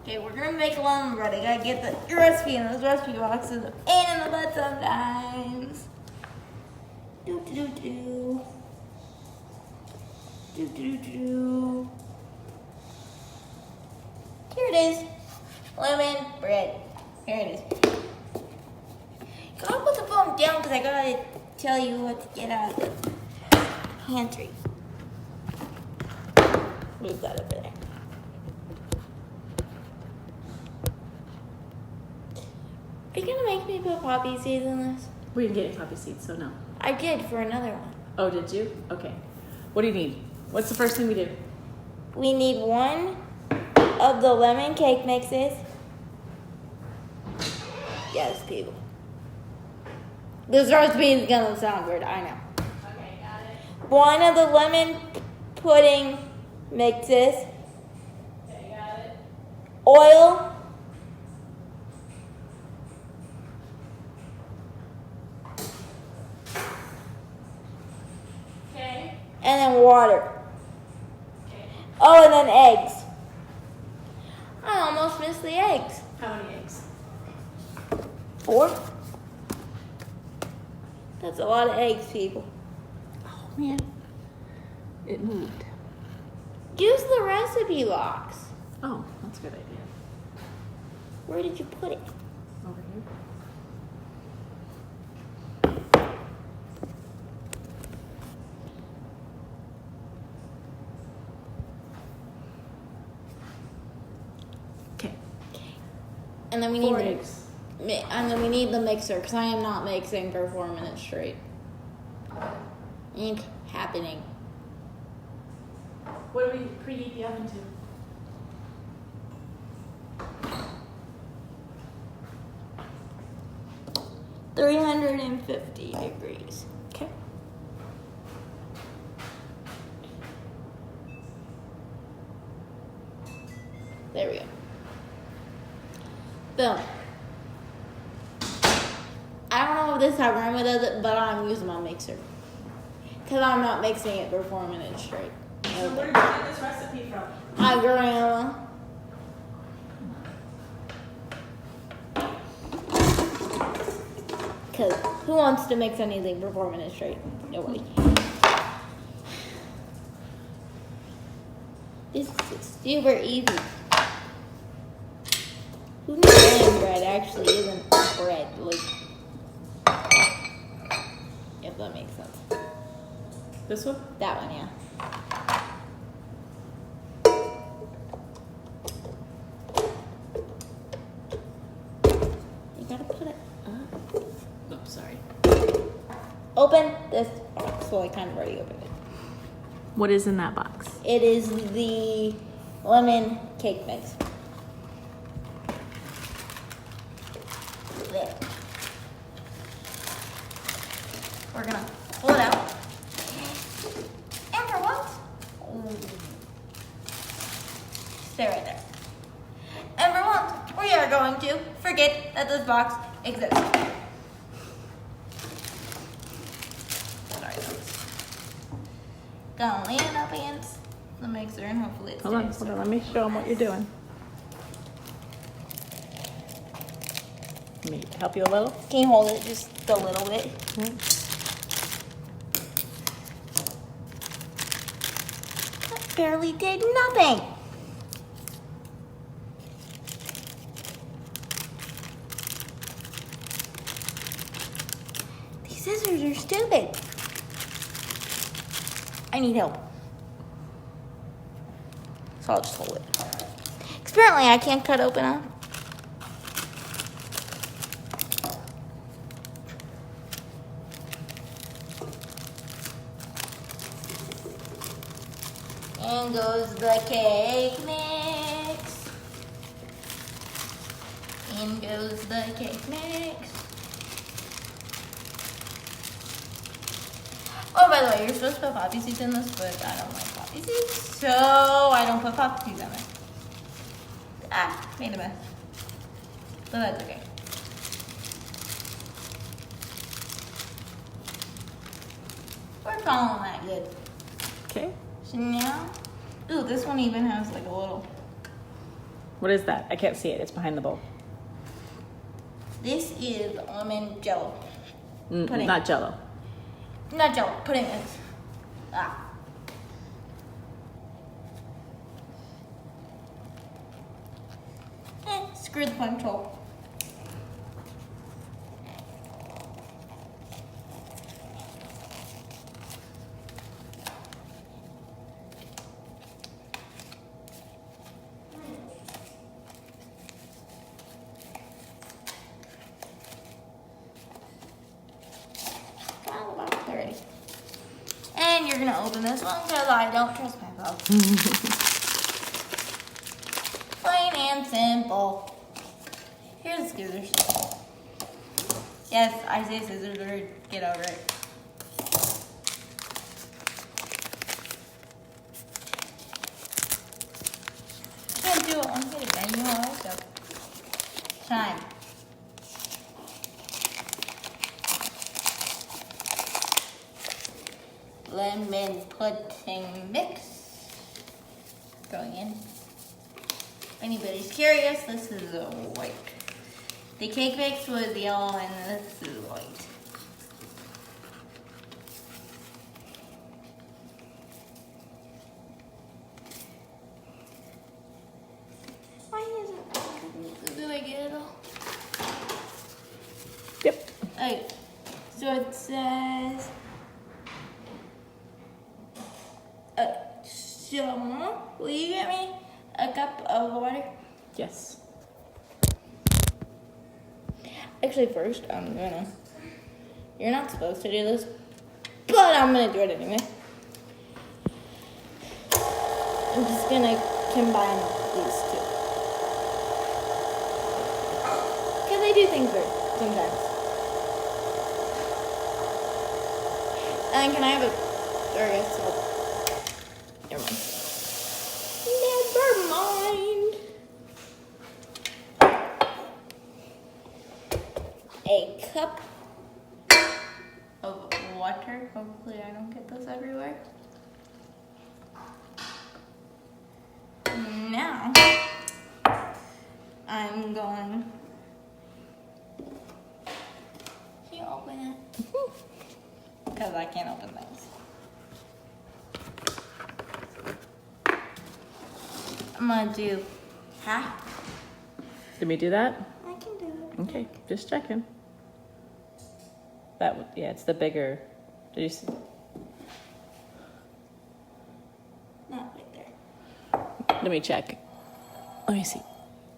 Okay, we're gonna make lemon bread. I gotta get the recipe in those recipe boxes. And in the butt sometimes. Do do do. Do do do. Here it is. Lemon bread. Here it is. Gotta put the phone down because I gotta tell you what to get out of the pantry. Move that over there. Are you gonna make me put poppy seeds in this? We didn't get any poppy seeds, so no. I did for another one. Oh, did you? Okay. What do you need? What's the first thing we do? We need one of the lemon cake mixes. Yes, people. This recipe is gonna sound weird, I know. Okay, got it. One of the lemon pudding mixes. Okay, got it. Oil. Okay. And then water. Okay. Oh, and then eggs. I almost missed the eggs. How many eggs? 4. That's a lot of eggs, people. Oh, man. It moved. Use the recipe box. Oh, that's a good idea. Where did you put it? Over here. Okay. And then we 4 need eggs. And then we need the mixer because I am not mixing for 4 minutes straight. Ain't happening. What do we preheat the oven to? $350 degrees. Okay. There we go. Boom. I don't know if this is how grandma does it, but I'm using my mixer. Because I'm not mixing it for 4 minutes straight. So where did you get this recipe from? My grandma. Because who wants to mix anything for 4 minutes straight? Nobody. This is super easy. Who knew lemon bread actually isn't bread? Like, if that makes sense. This one? That one, yeah. You gotta put it up. Oh, sorry. Open this box. Well, I kind of already opened it. What is in that box? It is the lemon cake mix. There. We're gonna pull it out. And for once, stay right there. And for once, we are going to forget that this box exists. Sorry, folks. Gonna lean it up against the mixer and hopefully it stays. Hold on. Let me show them what you're doing. Let me help you a little. Can you hold it just a little bit? That barely did nothing. These scissors are stupid. I need help. So I'll just hold it. 'Cause apparently I can't cut open a. In goes the cake mix. In goes the cake mix. Oh, by the way, you're supposed to put poppy seeds in this, but I don't like poppy seeds, so I don't put poppy seeds in it. Ah, made a mess. But that's okay. We're following that good. Okay. So now, ooh, this one even has like a little. What is that? I can't see it. It's behind the bowl. This is almond jello. Pudding. Not Jello. Not jello. Pudding is. Screw the punch hole. About 30. And you're gonna open this one because I don't trust myself. Plain and simple. Here's the scissors. Yes, I say scissors, or get over it. I can't do it on here, man. You know how I go. Time. Lemon pudding mix going in. If anybody's curious, this is a white. The cake mix was yellow and this is white. Why isn't it? Do I get it all? Yep. Okay, so it says will you get me a cup of water? Yes. Actually, first, you're not supposed to do this, but I'm gonna do it anyway. I'm just gonna combine these two. Because I do things weird sometimes. And can I have a, or I guess, never mind. Never mind. A cup of water. Hopefully I don't get this everywhere. Now, I'm going to open it. Because I can't open things. I'm going to do half. Did we do that? I can do it. Okay, just checking. Yeah, it's the bigger. Did you see? Not right there. Let me check. Let me see.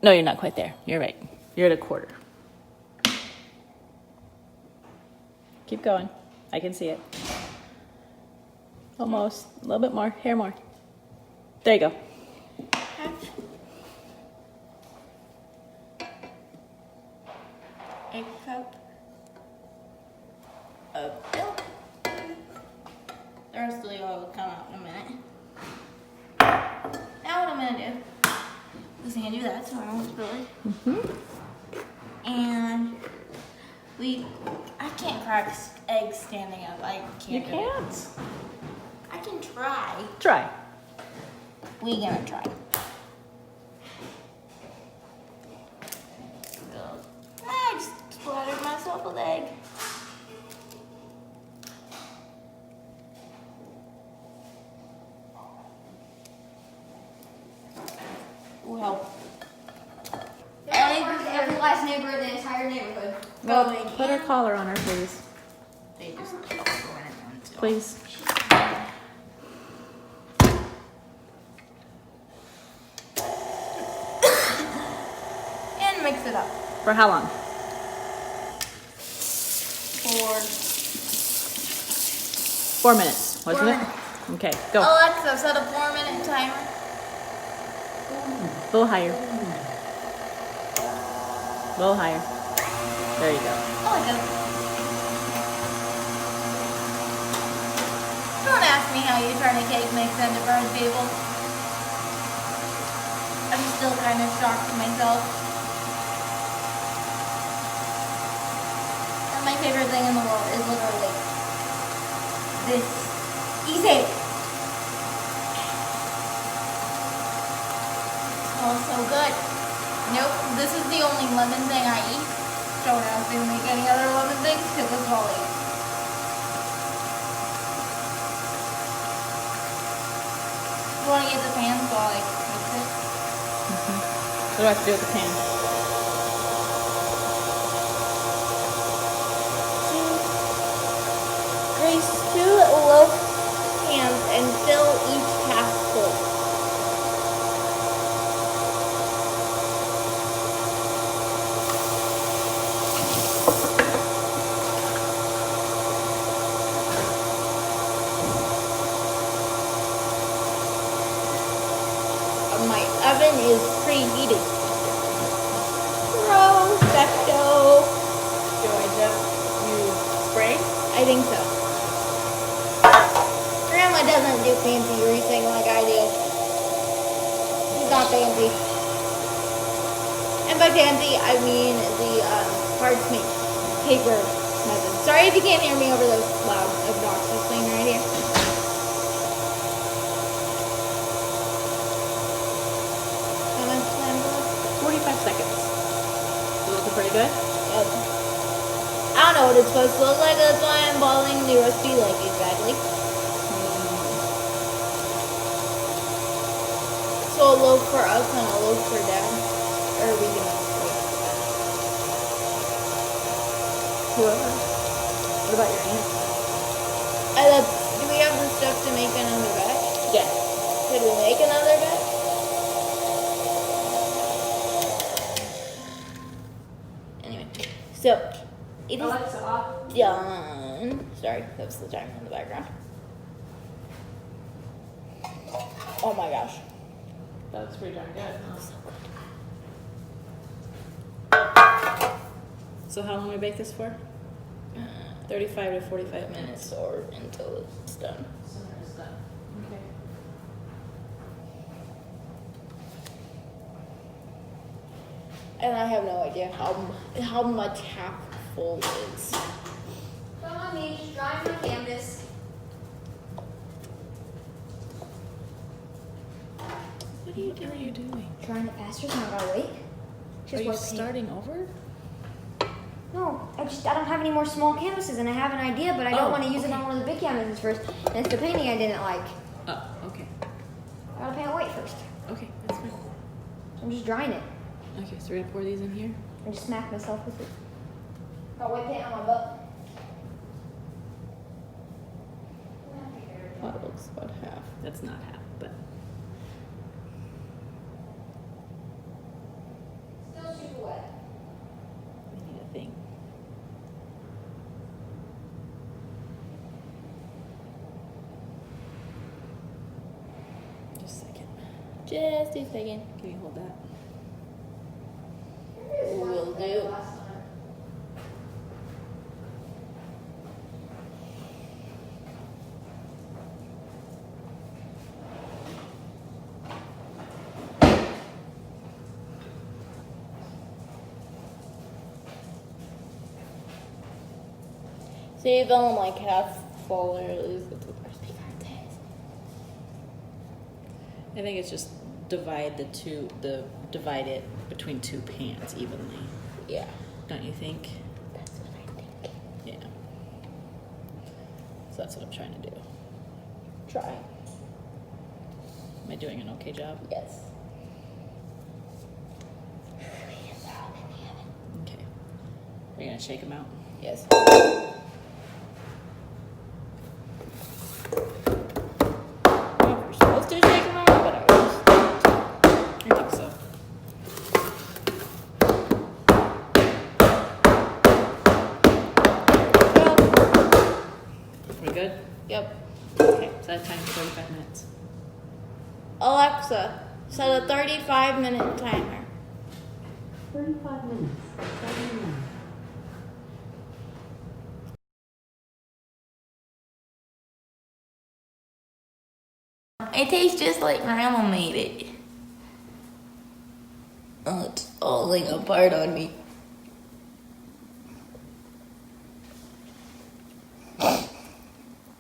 No, you're not quite there. You're right. You're at a quarter. Keep going. I can see it. Almost. A little bit more. Hair more. There you go. A cup of milk. The rest of the oil will come out in a minute. Now what I'm gonna do is I'm gonna do that so I don't spill it. And I can't crack eggs standing up. I can't. You can't. I can try. Try. We gonna try. I just splattered myself with egg. Well, Every last neighbor in the entire neighborhood. Well, Going put her in. collar on her, please. They just go in one too. Please. And mix it up For how long? for 4 minutes, wasn't 4 it? minutes. Okay, go. Alexa, set a 4-minute timer. A little higher. A little higher. There you go. Oh, I go. Don't ask me how you turn a cake mix into burn, people. I'm still kind of shocked myself. And my favorite thing in the world is literally this. Easy. Smells so good. Nope, this is the only lemon thing I eat. Don't ask me to make any other lemon things because it's all I eat. You want to get the pan so I mix it? What do I have to do with the pan? Grease 2 loaf pans and fill each half full. My oven is preheated. Perfecto. Do I just use spray? I think so. Grandma doesn't do fancy greasing like I do. She's not fancy. And by fancy, I mean the parchment paper method. Sorry if you can't hear me over those loud, obnoxious thing right here. How much time left? 45 seconds. Is it looking pretty good? Yep. I don't know what it's supposed to look like. That's why I'm boiling the recipe like exactly. So a loaf for us and a loaf for Dad. Or we can wait. Whoever. What about your aunt? Do we have the stuff to make another batch? Yes. Could we make another batch? Anyway, so it is Alexa off. done. Sorry, that was the timer in the background. Oh my gosh. That looks pretty darn good. So how long do we bake this for? 35 to 45 minutes. Or until it's done. So it's done. Okay. And I have no idea how much half full is. Come on, me, just drawing my canvas. What are you doing? Trying it faster, so I gotta wait. Are you starting over? No, I don't have any more small canvases, and I have an idea, but I don't Oh, want to use it okay. on one of the big canvases first. And it's the painting I didn't like. Oh, okay. I gotta paint white first. Okay, that's fine. So I'm just drying it. Okay, so we're gonna pour these in here. I just smack myself with it. Got white paint on my butt. Oh, it looks about half. That's not half, but Still super wet. we need a thing. Just a second. Just a second. Can you hold that? Will do. So you've only like half full, or at least that's what the recipe card says. I think it's just divide it between two pans evenly. Yeah, Don't you think? that's what I think. Yeah. So that's what I'm trying to do. Try. Am I doing an okay job? Yes. Okay. Are you gonna shake them out? Yes. You're supposed to shake them out, but I was. I think so. We're good? Yep. Okay, so that time's 45 minutes. Alexa, set a 35-minute timer. 35 minutes. Starting now. It tastes just like Grandma made it. Oh, it's falling apart on me.